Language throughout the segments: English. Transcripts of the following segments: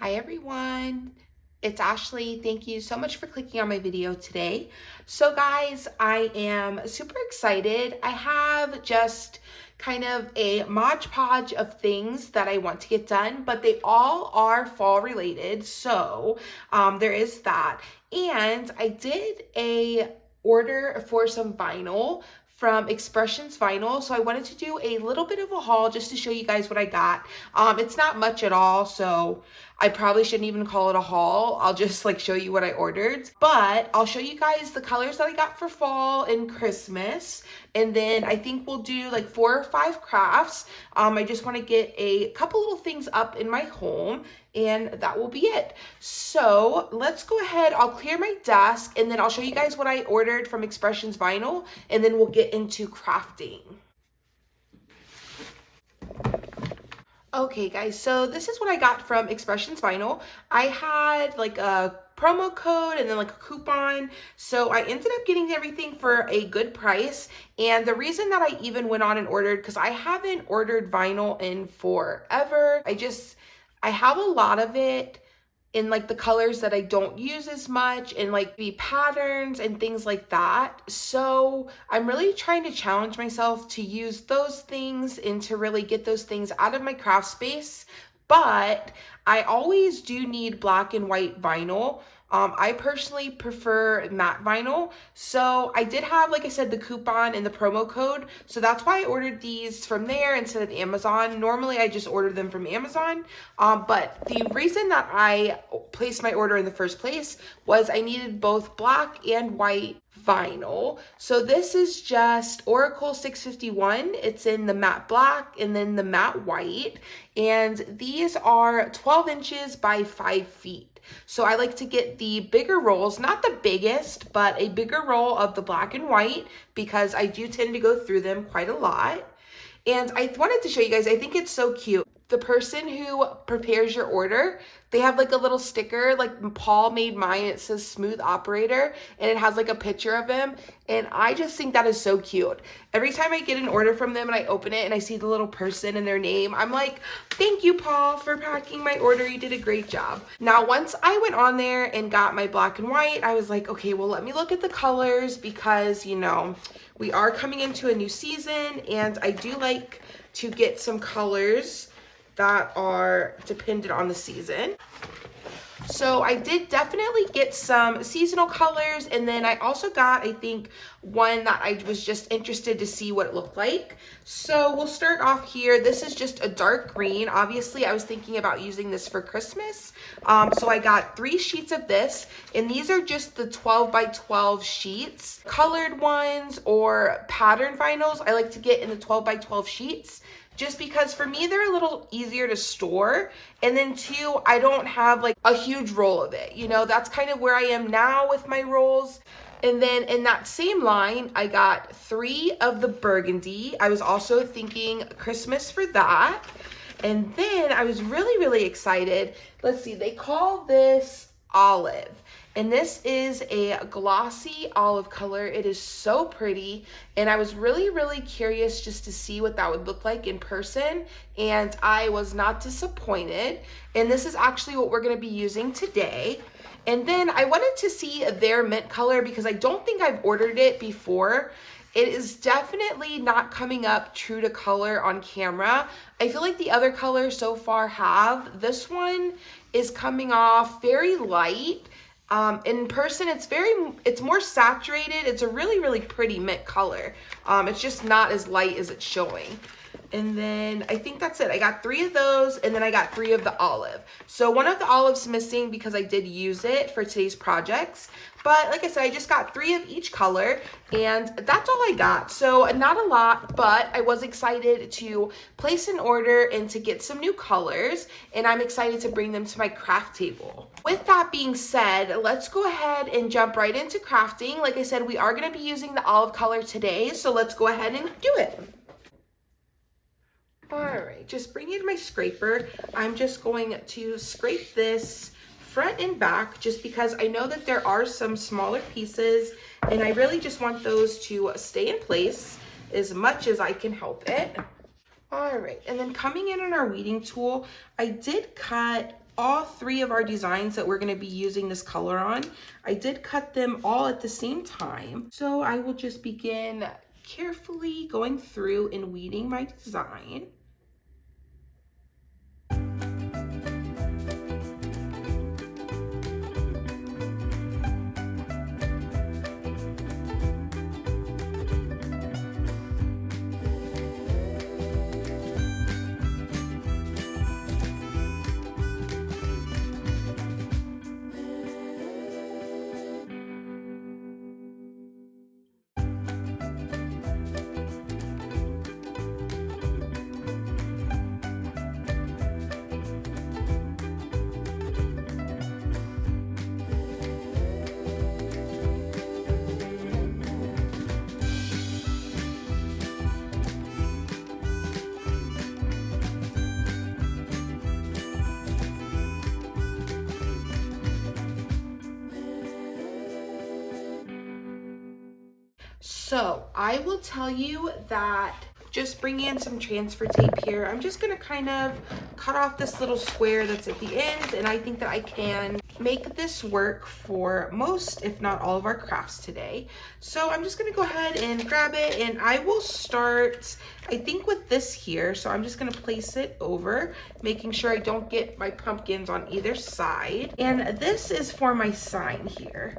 Hi everyone, it's Ashley. Thank you so much for clicking on my video today. So guys, I am super excited. I have just kind of a Mod Podge of things that I want to get done, but they all are fall related. So there is that. And I did a order for some vinyl from Expressions Vinyl. So I wanted to do a little bit of a haul just to show you guys what I got. It's not much at all, so I probably shouldn't even call it a haul. I'll just like show you what I ordered. But I'll show you guys the colors that I got for fall and Christmas. And then I think we'll do like 4 or 5 crafts. I just want to get a couple little things up in my home, and that will be it. So let's go ahead. I'll clear my desk and then I'll show you guys what I ordered from Expressions Vinyl, and then we'll get into crafting. Okay guys, so this is what I got from Expressions Vinyl. I had like a promo code and then like a coupon, so I ended up getting everything for a good price. And the reason that I even went on and ordered, because I haven't ordered vinyl in forever. I have a lot of it in like the colors that I don't use as much, and like the patterns and things like that. So I'm really trying to challenge myself to use those things and to really get those things out of my craft space. But I always do need black and white vinyl. I personally prefer matte vinyl. So I did have, like I said, the coupon and the promo code. So that's why I ordered these from there instead of Amazon. Normally I just order them from Amazon. But the reason that I placed my order in the first place was I needed both black and white vinyl. So this is just Oracle 651. It's in the matte black and then the matte white. And these are 12 inches by 5 feet. So I like to get the bigger rolls, not the biggest, but a bigger roll of the black and white, because I do tend to go through them quite a lot. And I wanted to show you guys, I think it's so cute. The person who prepares your order, they have like a little sticker, like Paul made mine, it says Smooth Operator, and it has like a picture of him. And I just think that is so cute. Every time I get an order from them and I open it and I see the little person and their name, I'm like, thank you, Paul, for packing my order. You did a great job. Now, once I went on there and got my black and white, I was like, okay, well, let me look at the colors, because, you know, we are coming into a new season and I do like to get some colors that are dependent on the season. So I did definitely get some seasonal colors, and then I also got, I think, one that I was just interested to see what it looked like. So we'll start off here. This is just a dark green. Obviously, I was thinking about using this for Christmas. So I got 3 sheets of this, and these are just the 12 by 12 sheets. Colored ones or pattern vinyls, I like to get in the 12 by 12 sheets, just because for me they're a little easier to store, and then 2, I don't have like a huge roll of it, you know. That's kind of where I am now with my rolls. And then in that same line I got 3 of the burgundy. I was also thinking Christmas for that. And then I was really excited. Let's see, they call this olive. And this is a glossy olive color. It is so pretty. And I was really curious just to see what that would look like in person. And I was not disappointed. And this is actually what we're going to be using today. And then I wanted to see their mint color, because I don't think I've ordered it before. It is definitely not coming up true to color on camera. I feel like the other colors so far have. This one is coming off very light. In person, it's more saturated. It's a really pretty mint color. It's just not as light as it's showing. And then I think that's it. I got 3 of those, and then I got 3 of the olive. So one of the olives missing because I did use it for today's projects. But like I said, I just got 3 of each color, and that's all I got. So not a lot, but I was excited to place an order and to get some new colors, and I'm excited to bring them to my craft table. With that being said, let's go ahead and jump right into crafting. Like I said, we are going to be using the olive color today, so let's go ahead and do it. All right, just bring in my scraper. I'm just going to scrape this front and back, just because I know that there are some smaller pieces, and I really just want those to stay in place as much as I can help it. All right, and then coming in on our weeding tool, I did cut all 3 of our designs that we're going to be using this color on, I did cut them all at the same time. So I will just begin carefully going through and weeding my design. So I will tell you that just bringing in some transfer tape here, I'm just gonna kind of cut off this little square that's at the end, and I think that I can make this work for most, if not all, of our crafts today. So I'm just gonna go ahead and grab it, and I will start, I think, with this here. So I'm just gonna place it over, making sure I don't get my pumpkins on either side. And this is for my sign here.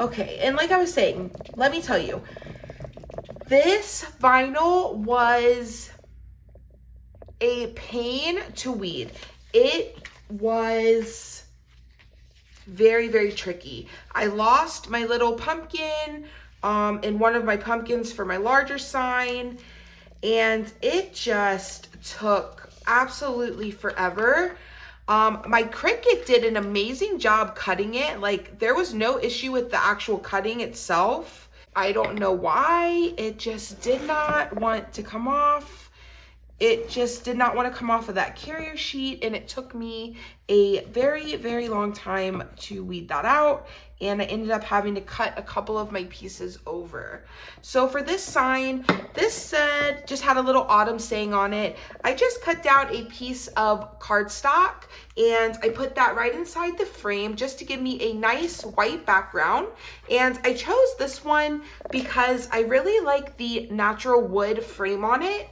Okay, and like I was saying, let me tell you, this vinyl was a pain to weed. It was very, very tricky. I lost my little pumpkin in one of my pumpkins for my larger sign, and it just took absolutely forever. My Cricut did an amazing job cutting it. Like, there was no issue with the actual cutting itself. I don't know why. It just did not want to come off. It just did not want to come off of that carrier sheet, and it took me a very, very long time to weed that out, and I ended up having to cut a couple of my pieces over. So for this sign, this said, just had a little autumn saying on it. I just cut down a piece of cardstock, and I put that right inside the frame just to give me a nice white background. And I chose this one because I really like the natural wood frame on it,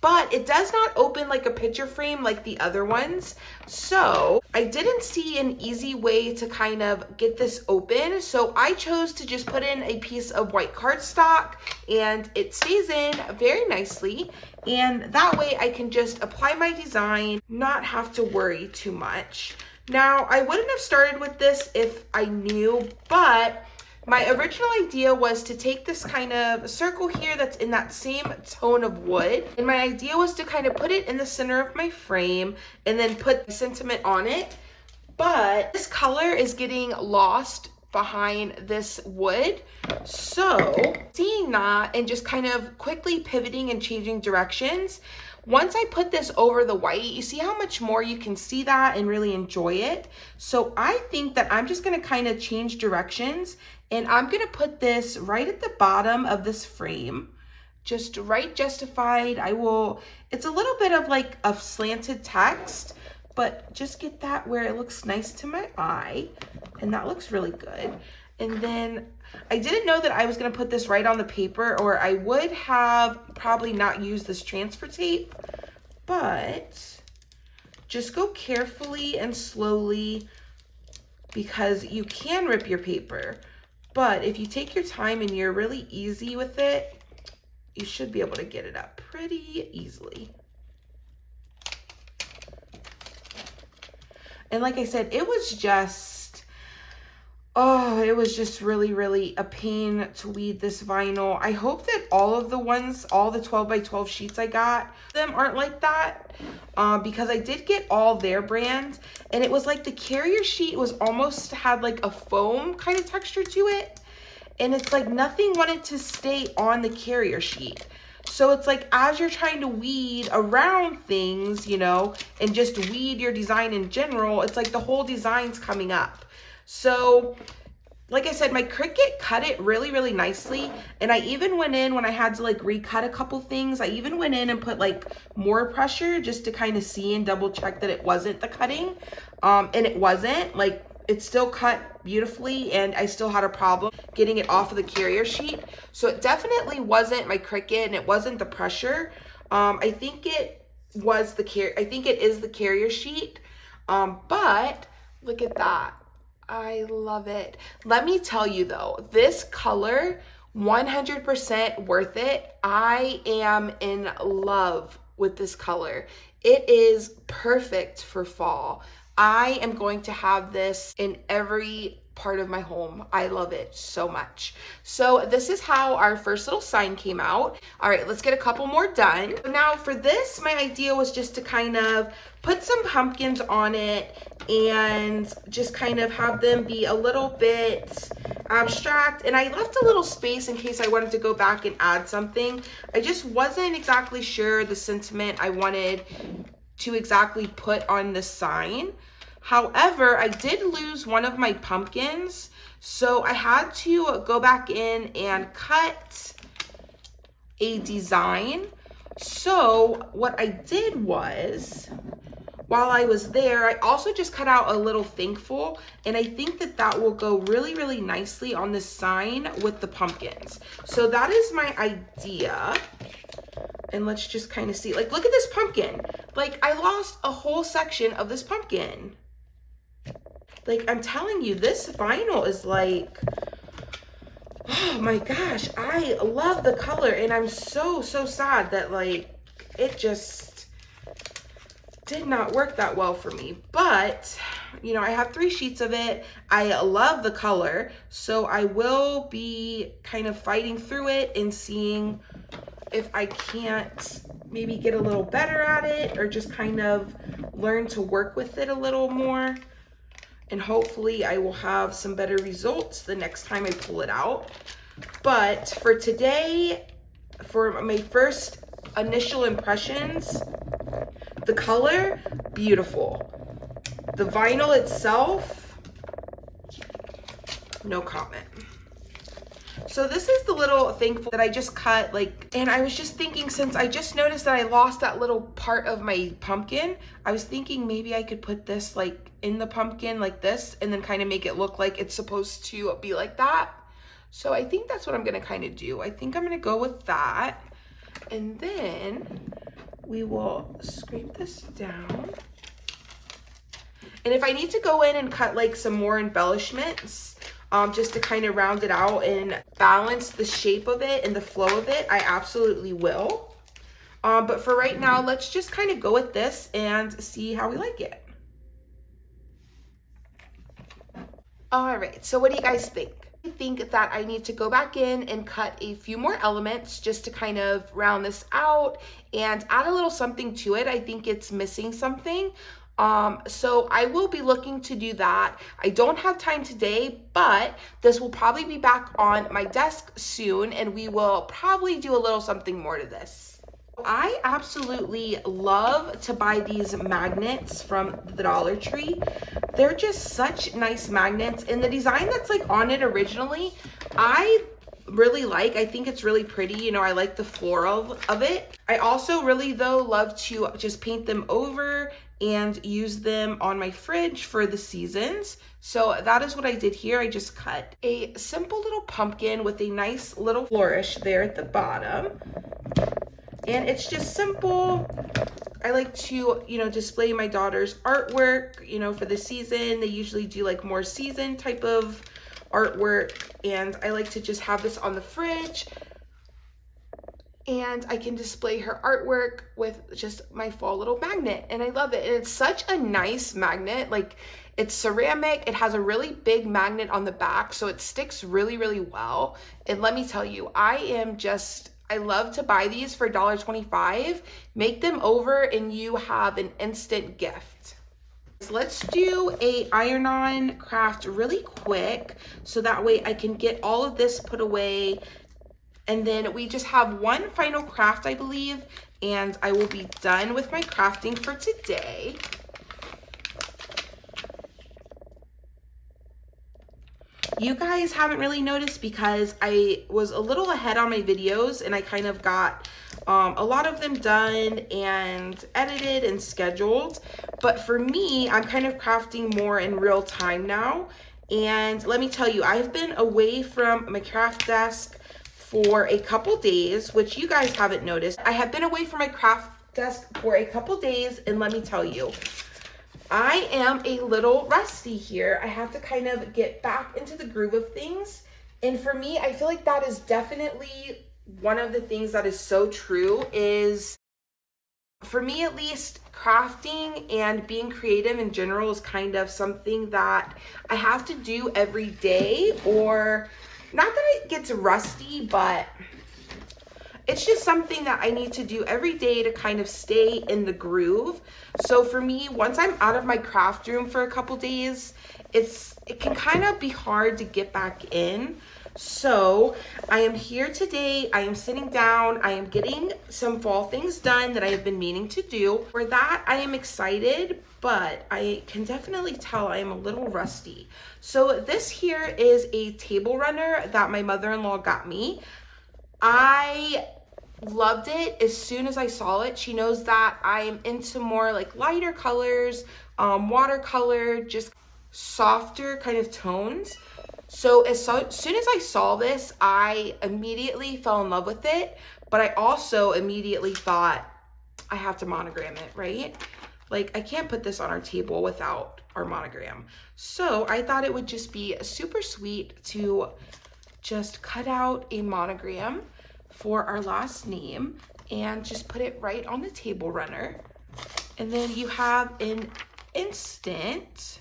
but it does not open like a picture frame like the other ones. So I didn't see an easy way to kind of get this open. So I chose to just put in a piece of white cardstock, and it stays in very nicely. And that way I can just apply my design, not have to worry too much. Now, I wouldn't have started with this if I knew, but my original idea was to take this kind of circle here that's in that same tone of wood, and my idea was to kind of put it in the center of my frame and then put sentiment on it. But this color is getting lost behind this wood. So seeing that and just kind of quickly pivoting and changing directions, once I put this over the white, you see how much more you can see that and really enjoy it. So I think that I'm just gonna kind of change directions, and I'm gonna put this right at the bottom of this frame, just right justified. It's a little bit of like a slanted text, but just get that where it looks nice to my eye, and that looks really good. And then I didn't know that I was gonna put this right on the paper, or I would have probably not used this transfer tape, but just go carefully and slowly, because you can rip your paper. But if you take your time and you're really easy with it, you should be able to get it up pretty easily. And like I said, it was just, it was just really, really a pain to weed this vinyl. I hope that all of the ones, all the 12 by 12 sheets I got, them aren't like that, because I did get all their brand, and it was like the carrier sheet was almost had like a foam kind of texture to it, and it's like nothing wanted to stay on the carrier sheet. So it's like, as you're trying to weed around things, you know, and just weed your design in general, it's like the whole design's coming up. So like I said, my Cricut cut it really, really nicely. And I even went in when I had to like recut a couple things. I even went in and put like more pressure just to kind of see and double check that it wasn't the cutting. And it wasn't. Like, it still cut beautifully, and I still had a problem getting it off of the carrier sheet. So it definitely wasn't my Cricut, and it wasn't the pressure. I think it was I think it is the carrier sheet. But look at that. I love it. Let me tell you though, this color, 100% worth it. I am in love with this color. It is perfect for fall. I am going to have this in every part of my home. I love it so much. So this is how our first little sign came out. All right, let's get a couple more done. Now for this, my idea was just to kind of put some pumpkins on it and just kind of have them be a little bit abstract. And I left a little space in case I wanted to go back and add something. I just wasn't exactly sure the sentiment I wanted to exactly put on the sign. However, I did lose one of my pumpkins, so I had to go back in and cut a design. So what I did was, while I was there, I also just cut out a little thankful, and I think that that will go really, really nicely on the sign with the pumpkins. So that is my idea. And let's just kind of see, like, look at this pumpkin. Like, I lost a whole section of this pumpkin. Like, I'm telling you, this vinyl is like, oh my gosh, I love the color. And I'm so, so sad that, like, it just did not work that well for me. But, you know, I have 3 sheets of it. I love the color. So I will be kind of fighting through it and seeing if I can't maybe get a little better at it, or just kind of learn to work with it a little more. And hopefully I will have some better results the next time I pull it out. But for today, for my first initial impressions, the color, beautiful. The vinyl itself, no comment. So this is the little thankful that I just cut, like, and I was just thinking, since I just noticed that I lost that little part of my pumpkin, I was thinking maybe I could put this like in the pumpkin like this, and then kind of make it look like it's supposed to be like that. So I think that's what I'm gonna kind of do. I think I'm gonna go with that. And then we will scrape this down. And if I need to go in and cut like some more embellishments, just to kind of round it out and balance the shape of it and the flow of it, I absolutely will. But for right now, let's just kind of go with this and see how we like it. All right, so what do you guys think? I think that I need to go back in and cut a few more elements just to kind of round this out and add a little something to it. I think it's missing something. So I will be looking to do that. I don't have time today, but this will probably be back on my desk soon, and we will probably do a little something more to this. I absolutely love to buy these magnets from the Dollar Tree. They're just such nice magnets, and the design that's like on it originally, I really like. I think it's really pretty. You know, I like the floral of it. I also really though love to just paint them over and use them on my fridge for the seasons. So that is what I did here. I just cut a simple little pumpkin with a nice little flourish there at the bottom. And it's just simple. I like to, you know, display my daughter's artwork, you know, for the season. They usually do like more season type of artwork, and I like to just have this on the fridge, and I can display her artwork with just my fall little magnet, and I love it. And it's such a nice magnet. Like, it's ceramic, it has a really big magnet on the back, so it sticks really, really well. And let me tell you, I love to buy these for $1.25. Make them over and you have an instant gift. So let's do a iron-on craft really quick, so that way I can get all of this put away. And then we just have one final craft, I believe, and I will be done with my crafting for today. You guys haven't really noticed because I was a little ahead on my videos and I kind of got a lot of them done and edited and scheduled. But for me, I'm kind of crafting more in real time now. And let me tell you, I've been away from my craft desk for a couple days, which you guys haven't noticed. I have been away from my craft desk for a couple days, and let me tell you, I am a little rusty here. I have to kind of get back into the groove of things. And for me, I feel like that is definitely one of the things that is so true is, for me at least, crafting and being creative in general is kind of something that I have to do every day, or not that it gets rusty, but it's just something that I need to do every day to kind of stay in the groove. So for me, once I'm out of my craft room for a couple days, it can kind of be hard to get back in. So I am here today, I am sitting down, I am getting some fall things done that I have been meaning to do. For that, I am excited, but I can definitely tell I am a little rusty. So this here is a table runner that my mother-in-law got me. I loved it as soon as I saw it. She knows that I'm into more like lighter colors, watercolor, just softer kind of tones. So as soon as I saw this, I immediately fell in love with it, but I also immediately thought I have to monogram it, right? Like, I can't put this on our table without our monogram. So I thought it would just be super sweet to just cut out a monogram for our last name and just put it right on the table runner. And then you have an instant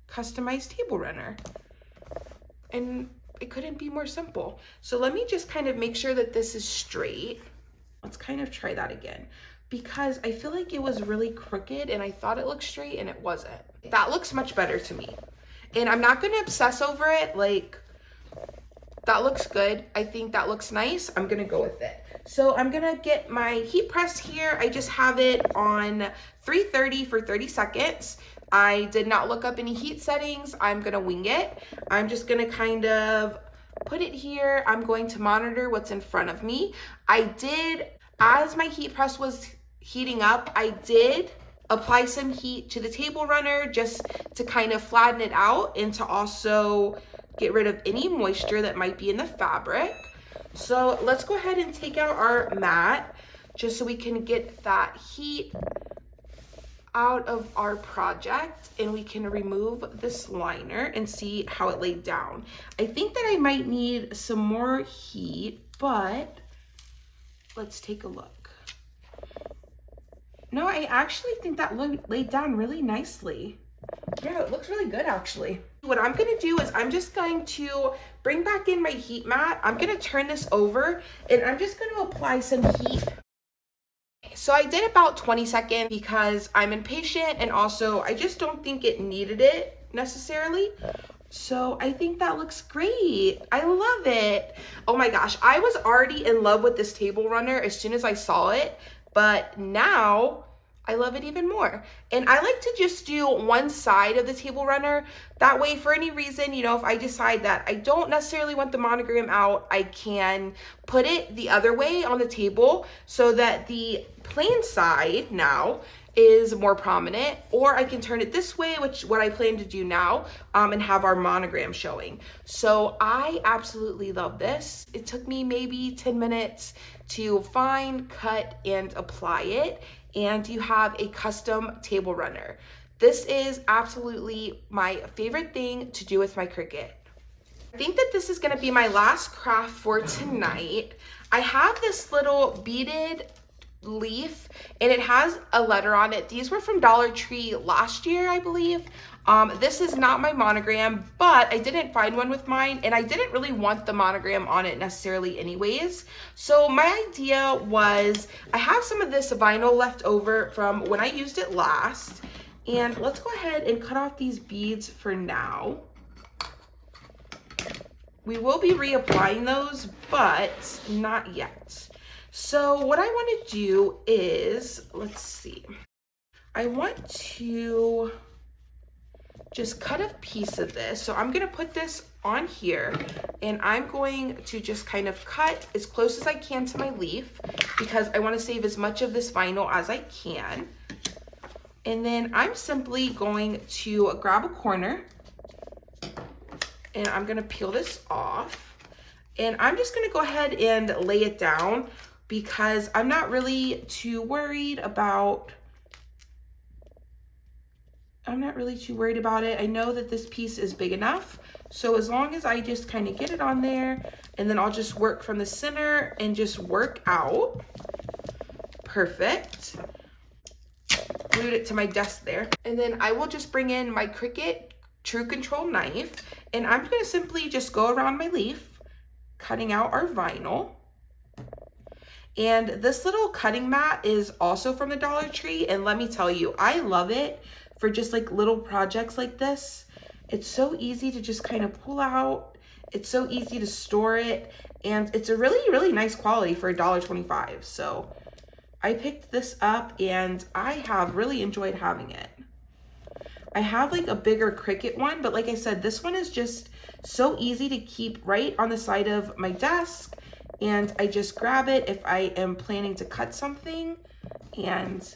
customized table runner. And it couldn't be more simple. So let me just kind of make sure that this is straight. Let's kind of try that again, because I feel like it was really crooked and I thought it looked straight and it wasn't. That looks much better to me. And I'm not gonna obsess over it. Like, that looks good. I think that looks nice. I'm gonna go with it. So I'm gonna get my heat press here. I just have it on 330 for 30 seconds. I did not look up any heat settings. I'm gonna wing it. I'm just gonna kind of put it here. I'm going to monitor what's in front of me. As my heat press was heating up, I did apply some heat to the table runner just to kind of flatten it out and to also get rid of any moisture that might be in the fabric. So let's go ahead and take out our mat just so we can get that heat out of our project and we can remove this liner and see how it laid down. I think that I might need some more heat, but let's take a look. No, I actually think that laid down really nicely. Yeah, it looks really good actually. What I'm gonna do is I'm just going to bring back in my heat mat. I'm gonna turn this over and I'm just gonna apply some heat. So I did about 20 seconds because I'm impatient and also I just don't think it needed it necessarily. So I think that looks great. I love it. Oh my gosh, I was already in love with this table runner as soon as I saw it, but now I love it even more. And I like to just do one side of the table runner. That way, for any reason, you know, if I decide that I don't necessarily want the monogram out, I can put it the other way on the table so that the plain side now is more prominent, or I can turn it this way, which what I plan to do now, and have our monogram showing. So I absolutely love this. It took me maybe 10 minutes to find, cut, and apply it. And you have a custom table runner. This is absolutely my favorite thing to do with my Cricut. I think that this is gonna be my last craft for tonight. I have this little beaded leaf and it has a letter on it. These were from Dollar Tree last year, I believe. This is not my monogram, but I didn't find one with mine and I didn't really want the monogram on it necessarily anyways. So my idea was, I have some of this vinyl left over from when I used it last, and let's go ahead and cut off these beads for now. We will be reapplying those, but not yet. So what I want to do is, let's see, I want to just cut a piece of this. So I'm gonna put this on here and I'm going to just kind of cut as close as I can to my leaf because I wanna save as much of this vinyl as I can. And then I'm simply going to grab a corner and I'm gonna peel this off. And I'm just gonna go ahead and lay it down because I'm not really too worried about it. I know that this piece is big enough. So as long as I just kind of get it on there and then I'll just work from the center and just work out. Perfect. Glued it to my desk there. And then I will just bring in my Cricut True Control knife and I'm gonna simply just go around my leaf, cutting out our vinyl. And this little cutting mat is also from the Dollar Tree. And let me tell you, I love it for just like little projects like this. It's so easy to just kind of pull out. It's so easy to store it. And it's a really, really nice quality for $1.25. So I picked this up and I have really enjoyed having it. I have like a bigger Cricut one, but like I said, this one is just so easy to keep right on the side of my desk. And I just grab it if I am planning to cut something, and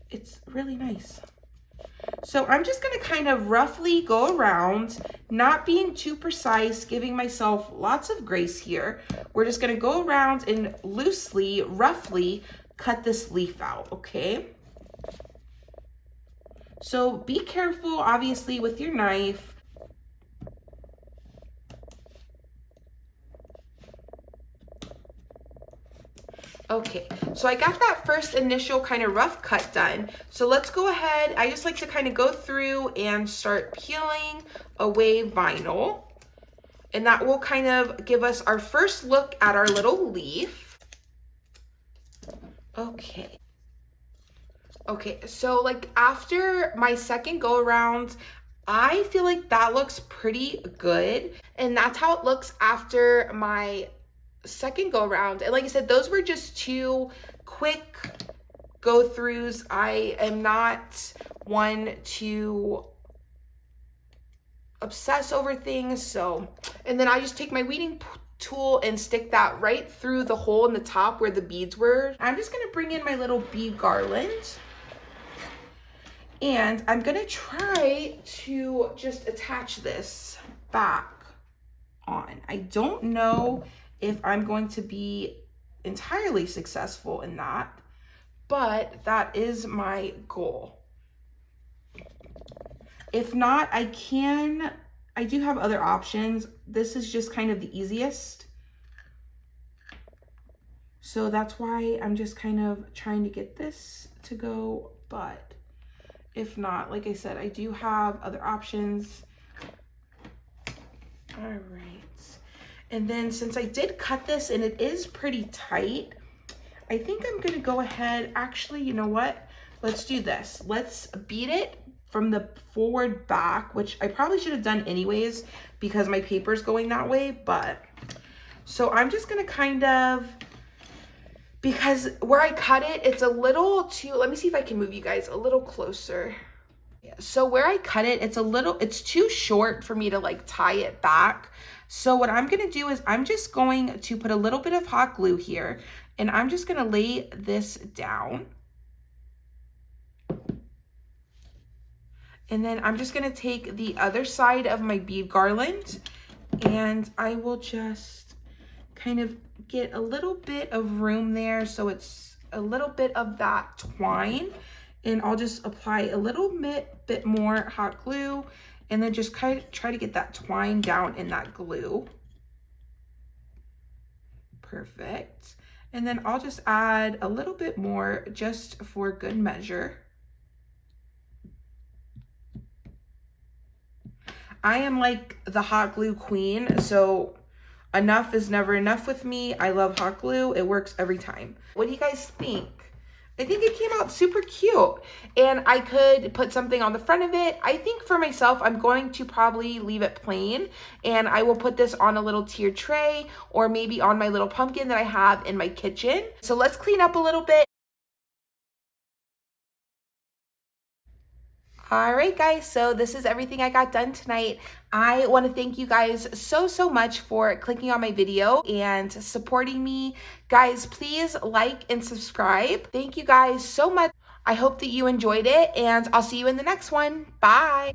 it's really nice. So I'm just gonna kind of roughly go around, not being too precise, giving myself lots of grace here. We're just gonna go around and loosely, roughly cut this leaf out, okay? So be careful, obviously, with your knife. Okay, so I got that first initial kind of rough cut done. So let's go ahead. I just like to kind of go through and start peeling away vinyl. And that will kind of give us our first look at our little leaf. Okay. Okay, so like after my second go around, I feel like that looks pretty good. And that's how it looks after my second go around. And like I said, those were just two quick go throughs. I am not one to obsess over things. So, and then I just take my weeding tool and stick that right through the hole in the top where the beads were. I'm just gonna bring in my little bead garland and I'm gonna try to just attach this back on. I don't know if I'm going to be entirely successful in that, but that is my goal. If not, I do have other options. This is just kind of the easiest. So that's why I'm just kind of trying to get this to go, but if not, like I said, I do have other options. All right. And then since I did cut this and it is pretty tight, I think I'm gonna go ahead, actually, you know what? Let's do this. Let's bead it from the forward back, which I probably should have done anyways because my paper's going that way, but. So I'm just gonna kind of, because where I cut it, it's a little too, let me see if I can move you guys a little closer. Yeah, so where I cut it, it's too short for me to like tie it back. So what I'm gonna do is I'm just going to put a little bit of hot glue here and I'm just gonna lay this down. And then I'm just gonna take the other side of my bead garland and I will just kind of get a little bit of room there so it's a little bit of that twine, and I'll just apply a little bit more hot glue and then just kind of try to get that twine down in that glue. Perfect. And then I'll just add a little bit more just for good measure. I am like the hot glue queen, so enough is never enough with me. I love hot glue. It works every time. What do you guys think? I think it came out super cute, and I could put something on the front of it. I think for myself, I'm going to probably leave it plain, and I will put this on a little tiered tray or maybe on my little pumpkin that I have in my kitchen. So let's clean up a little bit. All right, guys, so this is everything I got done tonight. I want to thank you guys so much for clicking on my video and supporting me. Guys, please like and subscribe. Thank you guys so much. I hope that you enjoyed it, and I'll see you in the next one. Bye.